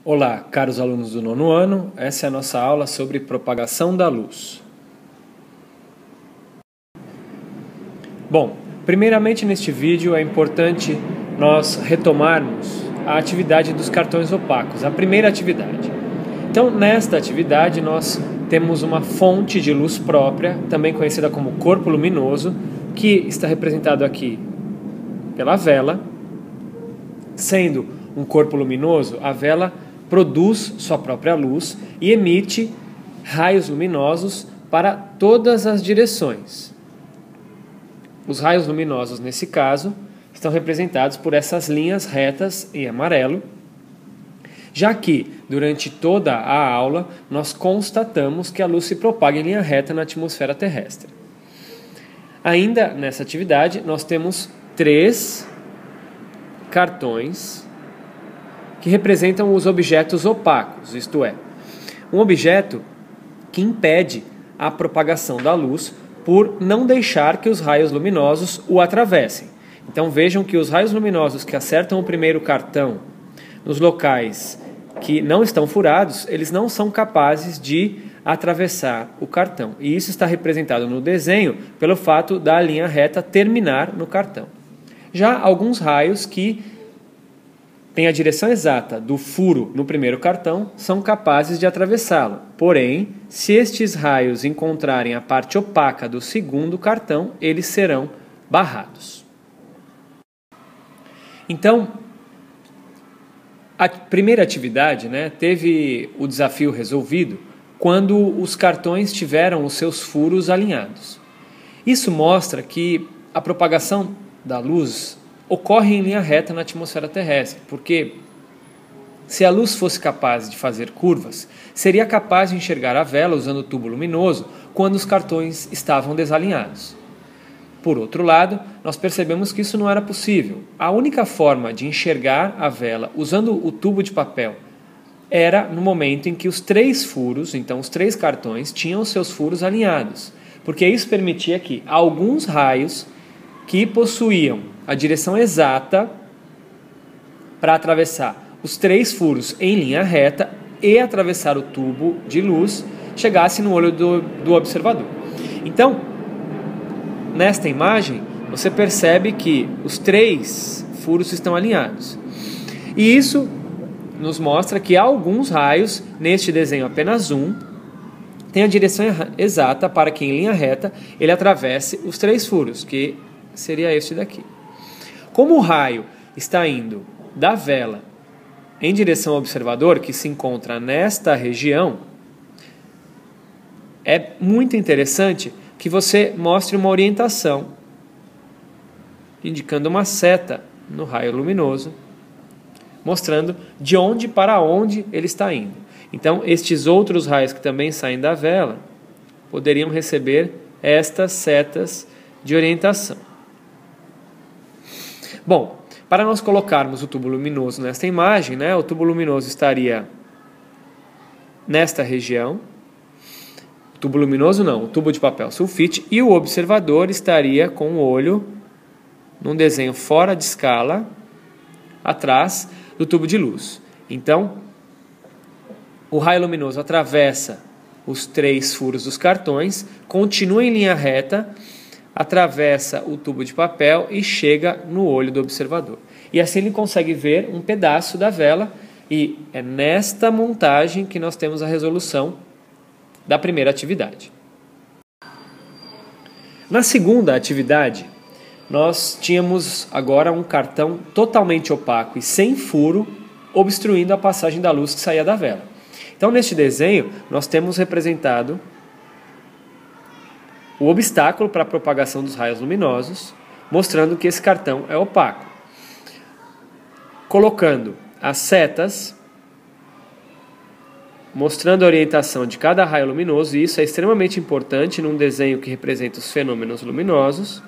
Olá, caros alunos do nono ano, essa é a nossa aula sobre propagação da luz. Bom, primeiramente neste vídeo é importante nós retomarmos a atividade dos cartões opacos, a primeira atividade. Então, nesta atividade nós temos uma fonte de luz própria, também conhecida como corpo luminoso, que está representado aqui pela vela. Sendo um corpo luminoso, a vela produz sua própria luz e emite raios luminosos para todas as direções. Os raios luminosos, nesse caso, estão representados por essas linhas retas em amarelo, já que, durante toda a aula, nós constatamos que a luz se propaga em linha reta na atmosfera terrestre. Ainda nessa atividade, nós temos 3 cartões que representam os objetos opacos, isto é, um objeto que impede a propagação da luz por não deixar que os raios luminosos o atravessem. Então vejam que os raios luminosos que acertam o primeiro cartão nos locais que não estão furados, eles não são capazes de atravessar o cartão. E isso está representado no desenho pelo fato da linha reta terminar no cartão. Já alguns raios que têm a direção exata do furo no primeiro cartão são capazes de atravessá-lo. Porém, se estes raios encontrarem a parte opaca do segundo cartão, eles serão barrados. Então, a primeira atividade, teve o desafio resolvido quando os cartões tiveram os seus furos alinhados. Isso mostra que a propagação da luz ocorre em linha reta na atmosfera terrestre, porque se a luz fosse capaz de fazer curvas, seria capaz de enxergar a vela usando o tubo luminoso quando os cartões estavam desalinhados. Por outro lado, nós percebemos que isso não era possível. A única forma de enxergar a vela usando o tubo de papel era no momento em que os 3 furos, então os 3 cartões, tinham os seus furos alinhados, porque isso permitia que alguns raios que possuíam a direção exata para atravessar os 3 furos em linha reta e atravessar o tubo de luz chegasse no olho do observador. Então, nesta imagem, você percebe que os 3 furos estão alinhados. E isso nos mostra que há alguns raios, neste desenho apenas um, tem a direção exata para que em linha reta ele atravesse os 3 furos, que seria este daqui. Como o raio está indo da vela em direção ao observador, que se encontra nesta região, é muito interessante que você mostre uma orientação, indicando uma seta no raio luminoso, mostrando de onde para onde ele está indo. Então, estes outros raios que também saem da vela poderiam receber estas setas de orientação. Bom, para nós colocarmos o tubo luminoso nesta imagem, o tubo luminoso estaria nesta região. O tubo luminoso não, o tubo de papel sulfite, e o observador estaria com o olho num desenho fora de escala, atrás do tubo de luz. Então, o raio luminoso atravessa os 3 furos dos cartões, continua em linha reta, atravessa o tubo de papel e chega no olho do observador. E assim ele consegue ver um pedaço da vela, e é nesta montagem que nós temos a resolução da primeira atividade. Na segunda atividade, nós tínhamos agora um cartão totalmente opaco e sem furo, obstruindo a passagem da luz que saía da vela. Então, neste desenho, nós temos representado o obstáculo para a propagação dos raios luminosos, mostrando que esse cartão é opaco. Colocando as setas, mostrando a orientação de cada raio luminoso, e isso é extremamente importante num desenho que representa os fenômenos luminosos.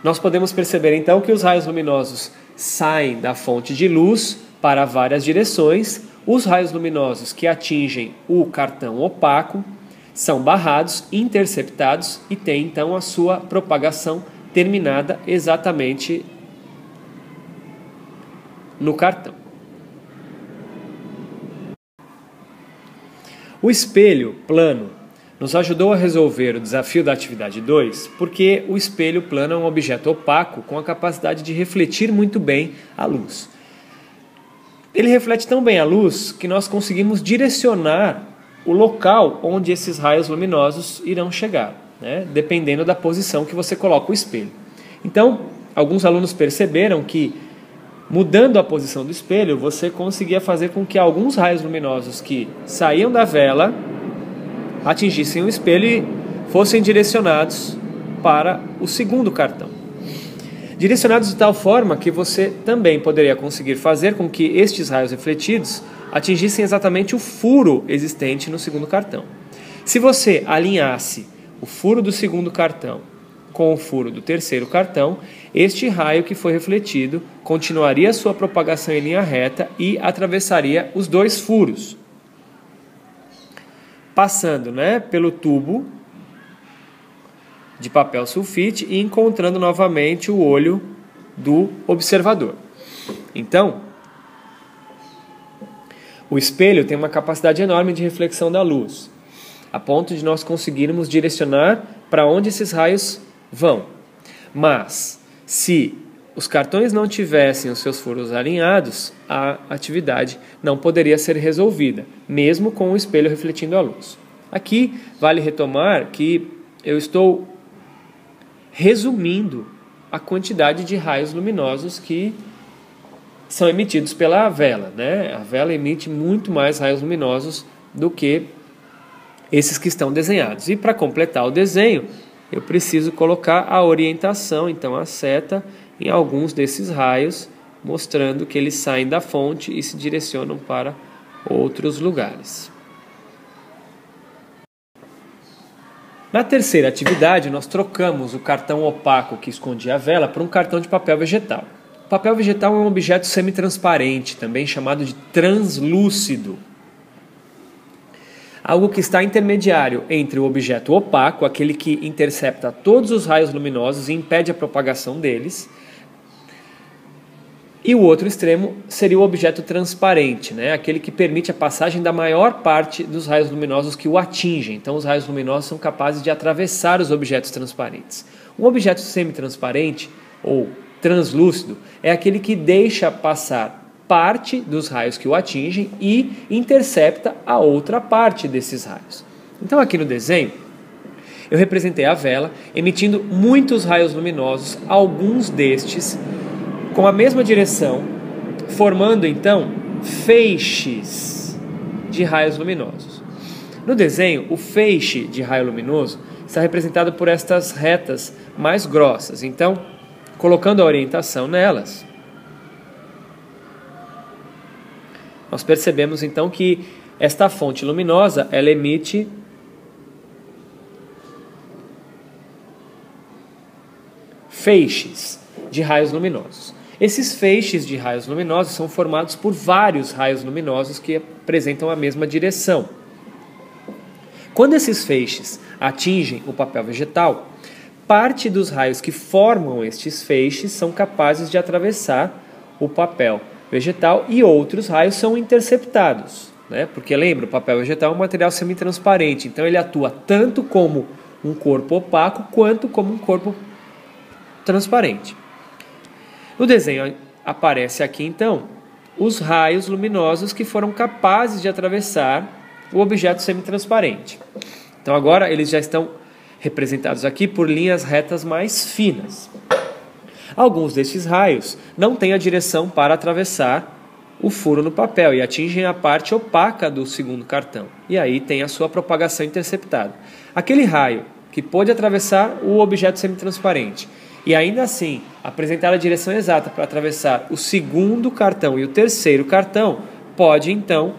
Nós podemos perceber então que os raios luminosos saem da fonte de luz para várias direções. Os raios luminosos que atingem o cartão opaco são barrados, interceptados e têm então a sua propagação terminada exatamente no cartão. O espelho plano nos ajudou a resolver o desafio da atividade 2 porque o espelho plano é um objeto opaco com a capacidade de refletir muito bem a luz. Ele reflete tão bem a luz que nós conseguimos direcionar o local onde esses raios luminosos irão chegar, né? Dependendo da posição que você coloca o espelho. Então, alguns alunos perceberam que, mudando a posição do espelho, você conseguia fazer com que alguns raios luminosos que saíam da vela atingissem o espelho e fossem direcionados para o segundo cartão. Direcionados de tal forma que você também poderia conseguir fazer com que estes raios refletidos atingissem exatamente o furo existente no segundo cartão. Se você alinhasse o furo do segundo cartão com o furo do terceiro cartão, este raio que foi refletido continuaria sua propagação em linha reta e atravessaria os dois furos, passando, pelo tubo de papel sulfite e encontrando novamente o olho do observador. Então, o espelho tem uma capacidade enorme de reflexão da luz, a ponto de nós conseguirmos direcionar para onde esses raios vão. Mas, se os cartões não tivessem os seus furos alinhados, a atividade não poderia ser resolvida, mesmo com o espelho refletindo a luz. Aqui vale retomar que eu estou resumindo a quantidade de raios luminosos que são emitidos pela vela, A vela emite muito mais raios luminosos do que esses que estão desenhados. E para completar o desenho, eu preciso colocar a orientação, então a seta, em alguns desses raios, mostrando que eles saem da fonte e se direcionam para outros lugares. Na terceira atividade, nós trocamos o cartão opaco que escondia a vela por um cartão de papel vegetal. O papel vegetal é um objeto semitransparente, também chamado de translúcido. Algo que está intermediário entre o objeto opaco, aquele que intercepta todos os raios luminosos e impede a propagação deles, e o outro extremo seria o objeto transparente, aquele que permite a passagem da maior parte dos raios luminosos que o atingem. Então, os raios luminosos são capazes de atravessar os objetos transparentes. Um objeto semitransparente, ou translúcido, é aquele que deixa passar parte dos raios que o atingem e intercepta a outra parte desses raios. Então, aqui no desenho, eu representei a vela emitindo muitos raios luminosos, alguns destes com a mesma direção, formando então feixes de raios luminosos. No desenho, o feixe de raio luminoso está representado por estas retas mais grossas. Então, colocando a orientação nelas, nós percebemos então que esta fonte luminosa ela emite feixes de raios luminosos. Esses feixes de raios luminosos são formados por vários raios luminosos que apresentam a mesma direção. Quando esses feixes atingem o papel vegetal, parte dos raios que formam estes feixes são capazes de atravessar o papel vegetal e outros raios são interceptados, Porque lembra, o papel vegetal é um material semitransparente, então ele atua tanto como um corpo opaco quanto como um corpo transparente. No desenho aparece aqui então os raios luminosos que foram capazes de atravessar o objeto semitransparente. Então agora eles já estão representados aqui por linhas retas mais finas. Alguns destes raios não têm a direção para atravessar o furo no papel e atingem a parte opaca do segundo cartão. E aí tem a sua propagação interceptada. Aquele raio que pôde atravessar o objeto semitransparente e ainda assim apresentar a direção exata para atravessar o segundo cartão e o terceiro cartão, pode então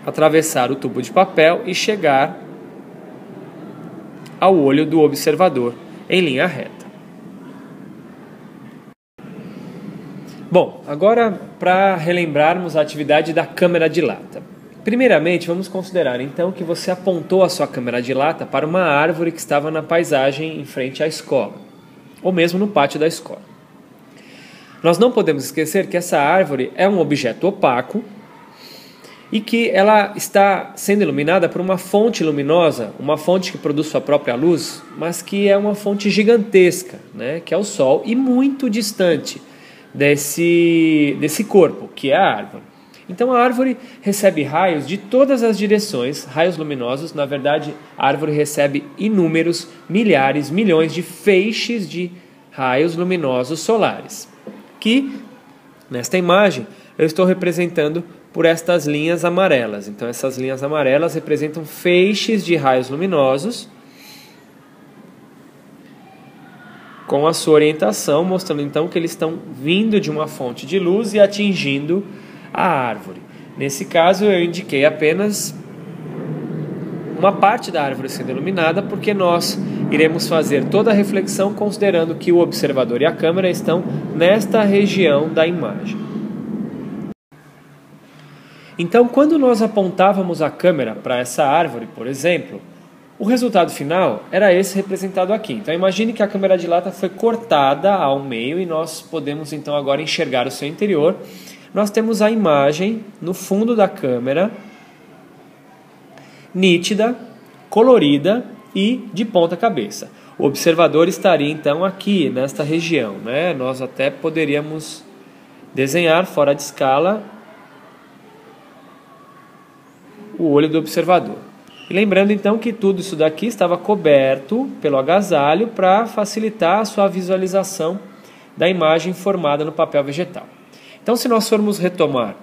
atravessar o tubo de papel e chegar ao olho do observador em linha reta. Bom, agora para relembrarmos a atividade da câmera de lata. Primeiramente, vamos considerar então que você apontou a sua câmera de lata para uma árvore que estava na paisagem em frente à escola, ou mesmo no pátio da escola. Nós não podemos esquecer que essa árvore é um objeto opaco e que ela está sendo iluminada por uma fonte luminosa, uma fonte que produz sua própria luz, mas que é uma fonte gigantesca, né, que é o Sol, e muito distante desse corpo, que é a árvore. Então a árvore recebe raios de todas as direções, raios luminosos. Na verdade, a árvore recebe inúmeros, milhares, milhões de feixes de raios luminosos solares, que, nesta imagem, eu estou representando por estas linhas amarelas. Então essas linhas amarelas representam feixes de raios luminosos com a sua orientação, mostrando então que eles estão vindo de uma fonte de luz e atingindo a árvore. Nesse caso eu indiquei apenas uma parte da árvore sendo iluminada, porque nós iremos fazer toda a reflexão considerando que o observador e a câmera estão nesta região da imagem. Então, quando nós apontávamos a câmera para essa árvore, por exemplo, o resultado final era esse representado aqui. Então, imagine que a câmera de lata foi cortada ao meio e nós podemos então agora enxergar o seu interior. Nós temos a imagem no fundo da câmera, nítida, colorida e de ponta cabeça. O observador estaria então aqui, nesta região, né? Nós até poderíamos desenhar fora de escala o olho do observador. E lembrando então que tudo isso daqui estava coberto pelo agasalho para facilitar a sua visualização da imagem formada no papel vegetal. Então, se nós formos retomar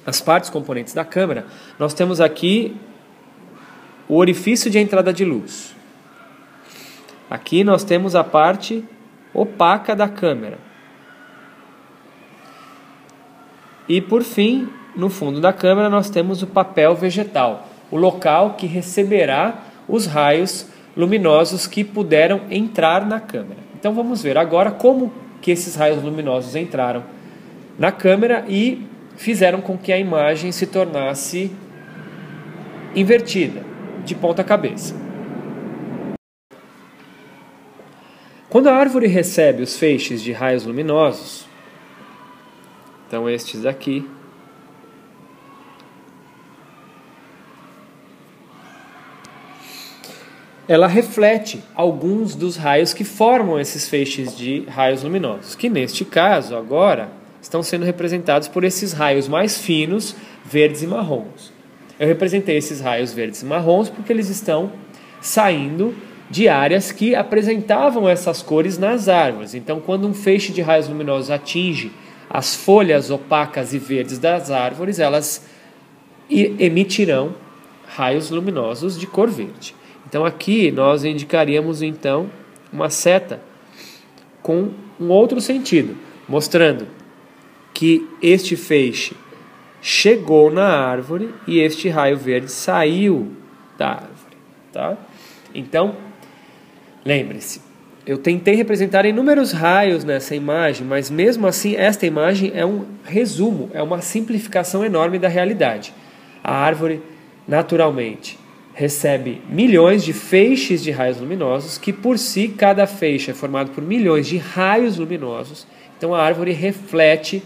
as partes componentes da câmera, nós temos aqui o orifício de entrada de luz. Aqui nós temos a parte opaca da câmera. E, por fim, no fundo da câmera, nós temos o papel vegetal, o local que receberá os raios luminosos que puderam entrar na câmera. Então, vamos ver agora como que esses raios luminosos entraram na câmera e fizeram com que a imagem se tornasse invertida, de ponta cabeça. Quando a árvore recebe os feixes de raios luminosos, então estes aqui, ela reflete alguns dos raios que formam esses feixes de raios luminosos, que neste caso agora estão sendo representados por esses raios mais finos, verdes e marrons. Eu representei esses raios verdes e marrons porque eles estão saindo de áreas que apresentavam essas cores nas árvores. Então, quando um feixe de raios luminosos atinge as folhas opacas e verdes das árvores, elas emitirão raios luminosos de cor verde. Então, aqui nós indicaríamos então uma seta com um outro sentido, mostrando que este feixe chegou na árvore e este raio verde saiu da árvore, tá? Então, lembre-se, eu tentei representar inúmeros raios nessa imagem, mas mesmo assim esta imagem é um resumo, é uma simplificação enorme da realidade. A árvore, naturalmente, recebe milhões de feixes de raios luminosos, que por si, cada feixe é formado por milhões de raios luminosos. Então a árvore reflete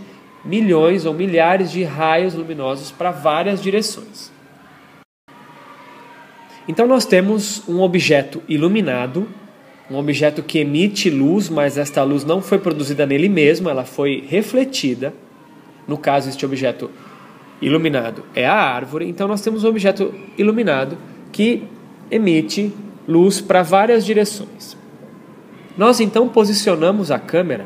milhões ou milhares de raios luminosos para várias direções. Então nós temos um objeto iluminado, um objeto que emite luz, mas esta luz não foi produzida nele mesmo, ela foi refletida. No caso, este objeto iluminado é a árvore. Então nós temos um objeto iluminado que emite luz para várias direções. Nós então posicionamos a câmera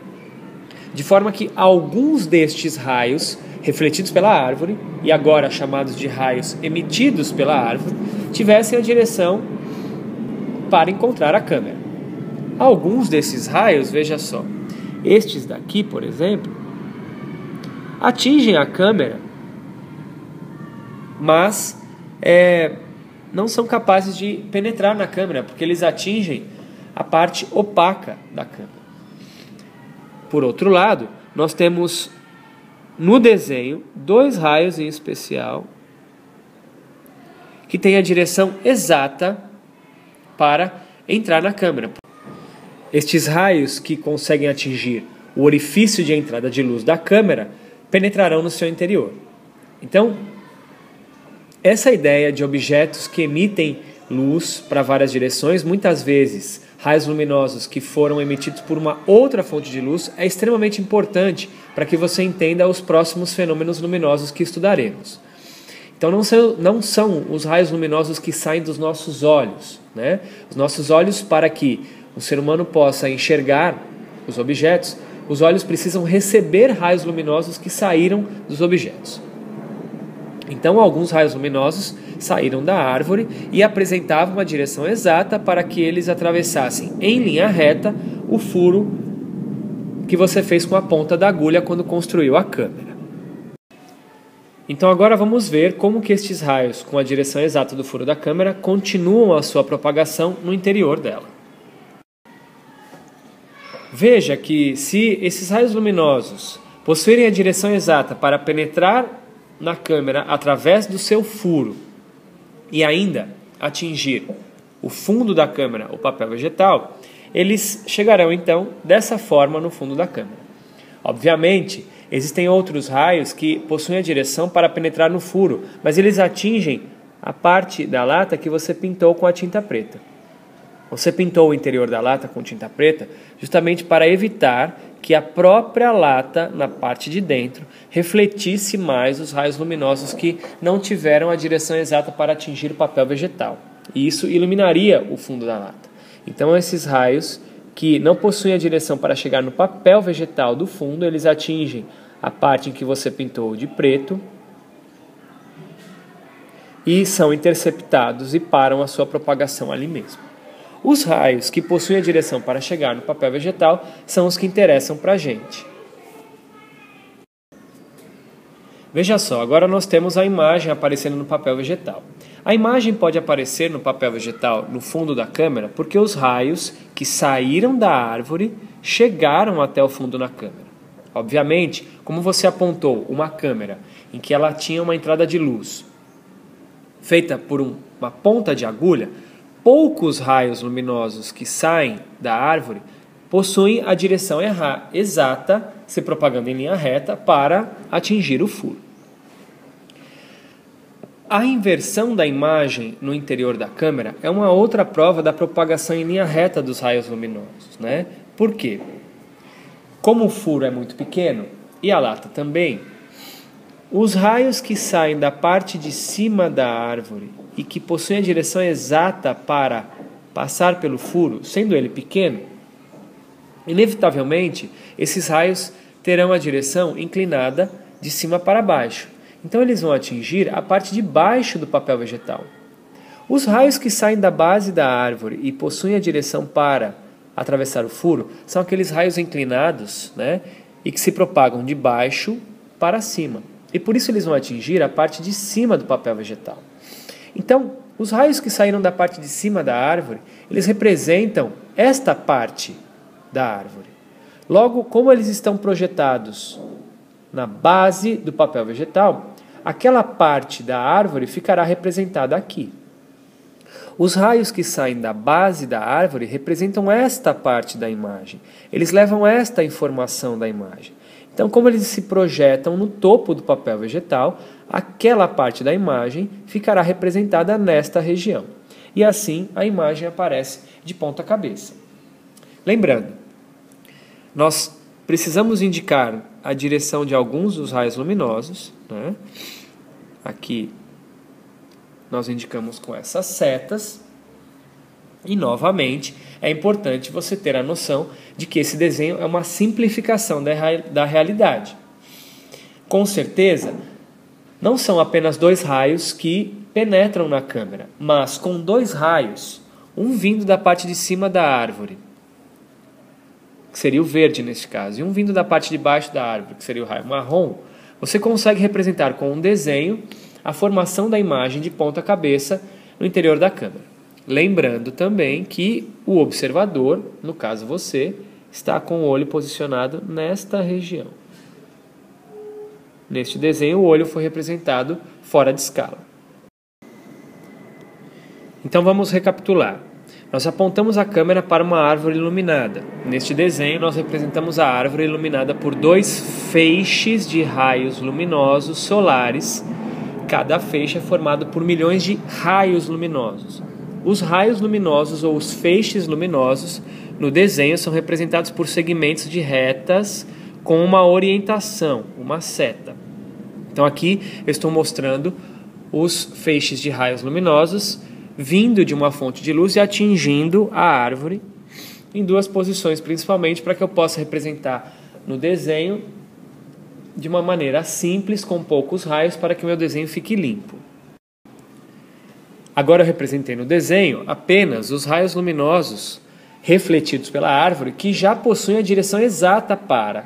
de forma que alguns destes raios refletidos pela árvore, e agora chamados de raios emitidos pela árvore, tivessem a direção para encontrar a câmera. Alguns desses raios, veja só, estes daqui, por exemplo, atingem a câmera, mas não são capazes de penetrar na câmera, porque eles atingem a parte opaca da câmera. Por outro lado, nós temos no desenho dois raios em especial que têm a direção exata para entrar na câmera. Estes raios que conseguem atingir o orifício de entrada de luz da câmera, penetrarão no seu interior. Então, essa ideia de objetos que emitem luz para várias direções, muitas vezes raios luminosos que foram emitidos por uma outra fonte de luz, é extremamente importante para que você entenda os próximos fenômenos luminosos que estudaremos. Então não são os raios luminosos que saem dos nossos olhos, né? Os nossos olhos, para que o ser humano possa enxergar os objetos, os olhos precisam receber raios luminosos que saíram dos objetos. Então alguns raios luminosos saíram da árvore e apresentavam uma direção exata para que eles atravessassem em linha reta o furo que você fez com a ponta da agulha quando construiu a câmera. Então agora vamos ver como que estes raios com a direção exata do furo da câmera continuam a sua propagação no interior dela. Veja que se esses raios luminosos possuírem a direção exata para penetrar na câmera através do seu furo e ainda atingir o fundo da câmera, o papel vegetal, eles chegarão então dessa forma no fundo da câmera. Obviamente, existem outros raios que possuem a direção para penetrar no furo, mas eles atingem a parte da lata que você pintou com a tinta preta. Você pintou o interior da lata com tinta preta justamente para evitar que a própria lata, na parte de dentro, refletisse mais os raios luminosos que não tiveram a direção exata para atingir o papel vegetal. E isso iluminaria o fundo da lata. Então esses raios que não possuem a direção para chegar no papel vegetal do fundo, eles atingem a parte em que você pintou de preto e são interceptados e param a sua propagação ali mesmo. Os raios que possuem a direção para chegar no papel vegetal são os que interessam para a gente. Veja só, agora nós temos a imagem aparecendo no papel vegetal. A imagem pode aparecer no papel vegetal no fundo da câmera porque os raios que saíram da árvore chegaram até o fundo da câmera. Obviamente, como você apontou uma câmera em que ela tinha uma entrada de luz feita por uma ponta de agulha, poucos raios luminosos que saem da árvore possuem a direção exata, se propagando em linha reta, para atingir o furo. A inversão da imagem no interior da câmera é uma outra prova da propagação em linha reta dos raios luminosos, né? Por quê? Como o furo é muito pequeno, e a lata também, os raios que saem da parte de cima da árvore e que possuem a direção exata para passar pelo furo, sendo ele pequeno, inevitavelmente esses raios terão a direção inclinada de cima para baixo. Então eles vão atingir a parte de baixo do papel vegetal. Os raios que saem da base da árvore e possuem a direção para atravessar o furo são aqueles raios inclinados, né, e que se propagam de baixo para cima. E por isso eles vão atingir a parte de cima do papel vegetal. Então, os raios que saíram da parte de cima da árvore, eles representam esta parte da árvore. Logo, como eles estão projetados na base do papel vegetal, aquela parte da árvore ficará representada aqui. Os raios que saem da base da árvore representam esta parte da imagem. Eles levam esta informação da imagem. Então, como eles se projetam no topo do papel vegetal, aquela parte da imagem ficará representada nesta região. E assim a imagem aparece de ponta cabeça. Lembrando, nós precisamos indicar a direção de alguns dos raios luminosos, né? Aqui nós indicamos com essas setas. E, novamente, é importante você ter a noção de que esse desenho é uma simplificação da realidade. Com certeza, não são apenas dois raios que penetram na câmera, mas com dois raios, um vindo da parte de cima da árvore, que seria o verde neste caso, e um vindo da parte de baixo da árvore, que seria o raio marrom, você consegue representar com um desenho a formação da imagem de ponta cabeça no interior da câmera. Lembrando também que o observador, no caso você, está com o olho posicionado nesta região. Neste desenho, o olho foi representado fora de escala. Então vamos recapitular. Nós apontamos a câmera para uma árvore iluminada. Neste desenho, nós representamos a árvore iluminada por 2 feixes de raios luminosos solares. Cada feixe é formado por milhões de raios luminosos. Os raios luminosos ou os feixes luminosos no desenho são representados por segmentos de retas com uma orientação, uma seta. Então aqui eu estou mostrando os feixes de raios luminosos vindo de uma fonte de luz e atingindo a árvore em 2 posições, principalmente para que eu possa representar no desenho de uma maneira simples, com poucos raios, para que o meu desenho fique limpo. Agora eu representei no desenho apenas os raios luminosos refletidos pela árvore que já possuem a direção exata para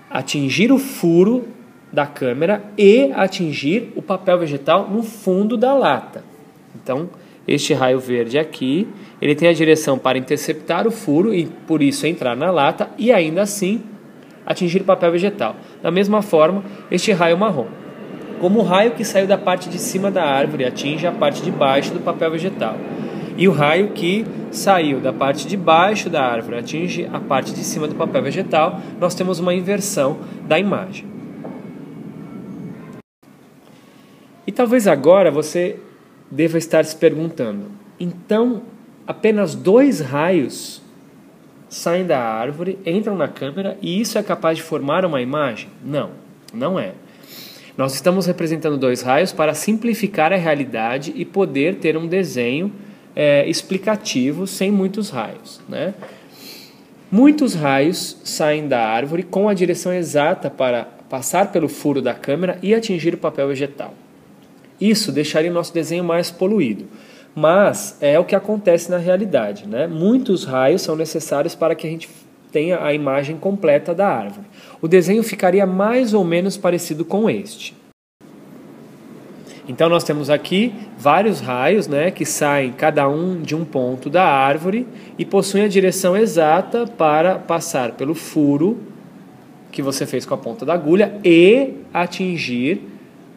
atingir o furo da câmera e atingir o papel vegetal no fundo da lata. Então, este raio verde aqui, ele tem a direção para interceptar o furo e, por isso, entrar na lata e, ainda assim, atingir o papel vegetal. Da mesma forma, este raio marrom. Como o raio que saiu da parte de cima da árvore atinge a parte de baixo do papel vegetal. E o raio que saiu da parte de baixo da árvore atinge a parte de cima do papel vegetal, nós temos uma inversão da imagem. E talvez agora você deva estar se perguntando, então apenas 2 raios saem da árvore, entram na câmera e isso é capaz de formar uma imagem? Não, não é. Nós estamos representando 2 raios para simplificar a realidade e poder ter um desenho explicativo sem muitos raios, né? Muitos raios saem da árvore com a direção exata para passar pelo furo da câmera e atingir o papel vegetal. Isso deixaria o nosso desenho mais poluído, mas é o que acontece na realidade, né? Muitos raios são necessários para que a gente tenha a imagem completa da árvore. O desenho ficaria mais ou menos parecido com este. Então nós temos aqui vários raios, né, que saem cada um de um ponto da árvore e possuem a direção exata para passar pelo furo que você fez com a ponta da agulha e atingir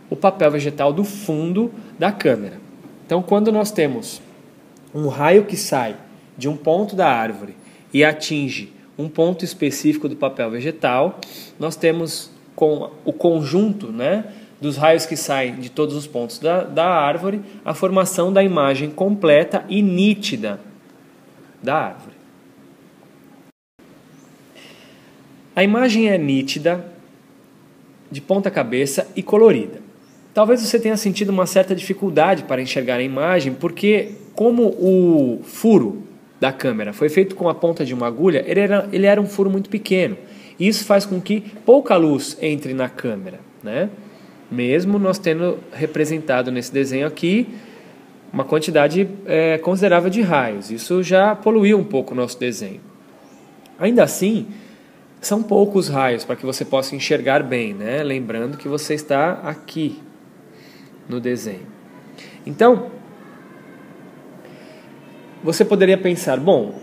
o papel vegetal do fundo da câmera. Então, quando nós temos um raio que sai de um ponto da árvore e atinge um ponto específico do papel vegetal, nós temos com o conjunto, né, dos raios que saem de todos os pontos da árvore, a formação da imagem completa e nítida da árvore. A imagem é nítida, de ponta cabeça e colorida. Talvez você tenha sentido uma certa dificuldade para enxergar a imagem, porque como o furo da câmera foi feito com a ponta de uma agulha, ele era um furo muito pequeno. E isso faz com que pouca luz entre na câmera, né? Mesmo nós tendo representado nesse desenho aqui uma quantidade considerável de raios. Isso já poluiu um pouco o nosso desenho. Ainda assim, são poucos raios para que você possa enxergar bem, né? Lembrando que você está aqui no desenho. Então, você poderia pensar, bom,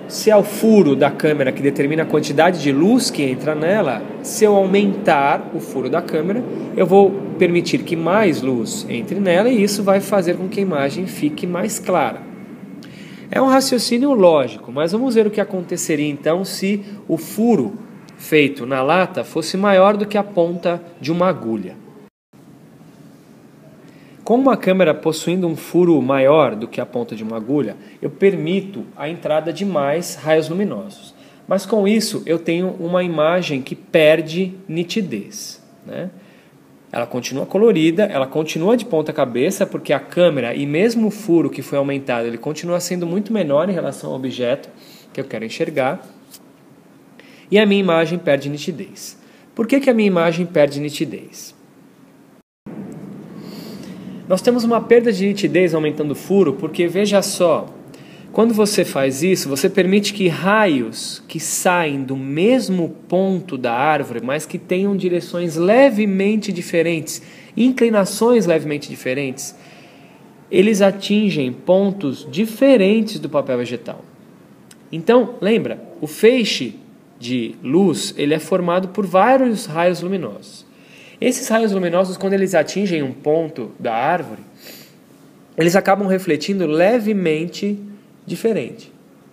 se é o furo da câmera que determina a quantidade de luz que entra nela, se eu aumentar o furo da câmera, eu vou permitir que mais luz entre nela e isso vai fazer com que a imagem fique mais clara. É um raciocínio lógico, mas vamos ver o que aconteceria então se o furo feito na lata fosse maior do que a ponta de uma agulha. Com uma câmera possuindo um furo maior do que a ponta de uma agulha, eu permito a entrada de mais raios luminosos. Mas com isso eu tenho uma imagem que perde nitidez, né? Ela continua colorida, ela continua de ponta cabeça, porque a câmera e mesmo o furo que foi aumentado, ele continua sendo muito menor em relação ao objeto que eu quero enxergar. E a minha imagem perde nitidez. Por que a minha imagem perde nitidez? Nós temos uma perda de nitidez aumentando o furo, porque veja só, quando você faz isso, você permite que raios que saem do mesmo ponto da árvore, mas que tenham direções levemente diferentes, inclinações levemente diferentes, eles atingem pontos diferentes do papel vegetal. Então, lembra, o feixe de luz ele é formado por vários raios luminosos. Esses raios luminosos, quando eles atingem um ponto da árvore, eles acabam refletindo levemente diferente,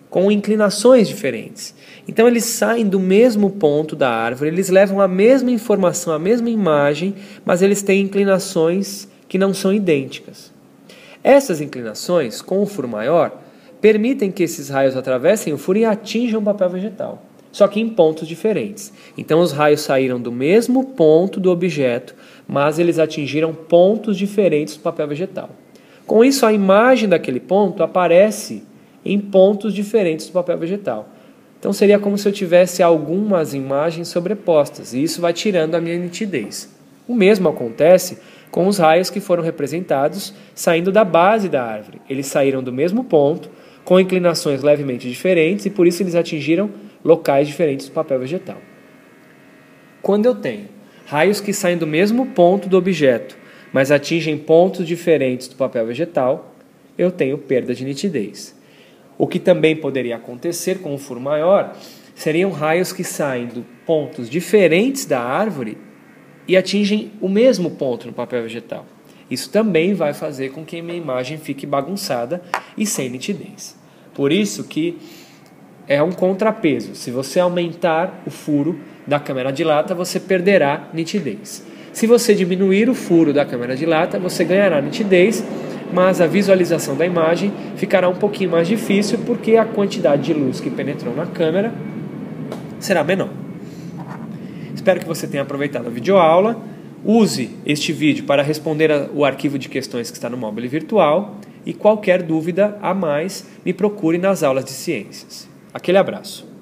com inclinações diferentes. Então eles saem do mesmo ponto da árvore, eles levam a mesma informação, a mesma imagem, mas eles têm inclinações que não são idênticas. Essas inclinações, com o furo maior, permitem que esses raios atravessem o furo e atinjam o papel vegetal, só que em pontos diferentes. Então os raios saíram do mesmo ponto do objeto, mas eles atingiram pontos diferentes do papel vegetal. Com isso, a imagem daquele ponto aparece em pontos diferentes do papel vegetal. Então seria como se eu tivesse algumas imagens sobrepostas, e isso vai tirando a minha nitidez. O mesmo acontece com os raios que foram representados saindo da base da árvore. Eles saíram do mesmo ponto, com inclinações levemente diferentes, e por isso eles atingiram locais diferentes do papel vegetal. Quando eu tenho raios que saem do mesmo ponto do objeto, mas atingem pontos diferentes do papel vegetal, eu tenho perda de nitidez. O que também poderia acontecer com um furo maior seriam raios que saem de pontos diferentes da árvore e atingem o mesmo ponto no papel vegetal. Isso também vai fazer com que a minha imagem fique bagunçada e sem nitidez. Por isso que é um contrapeso. Se você aumentar o furo da câmera de lata, você perderá nitidez. Se você diminuir o furo da câmera de lata, você ganhará nitidez, mas a visualização da imagem ficará um pouquinho mais difícil porque a quantidade de luz que penetrou na câmera será menor. Espero que você tenha aproveitado a videoaula. Use este vídeo para responder o arquivo de questões que está no Moodle virtual e qualquer dúvida a mais, me procure nas aulas de ciências. Aquele abraço.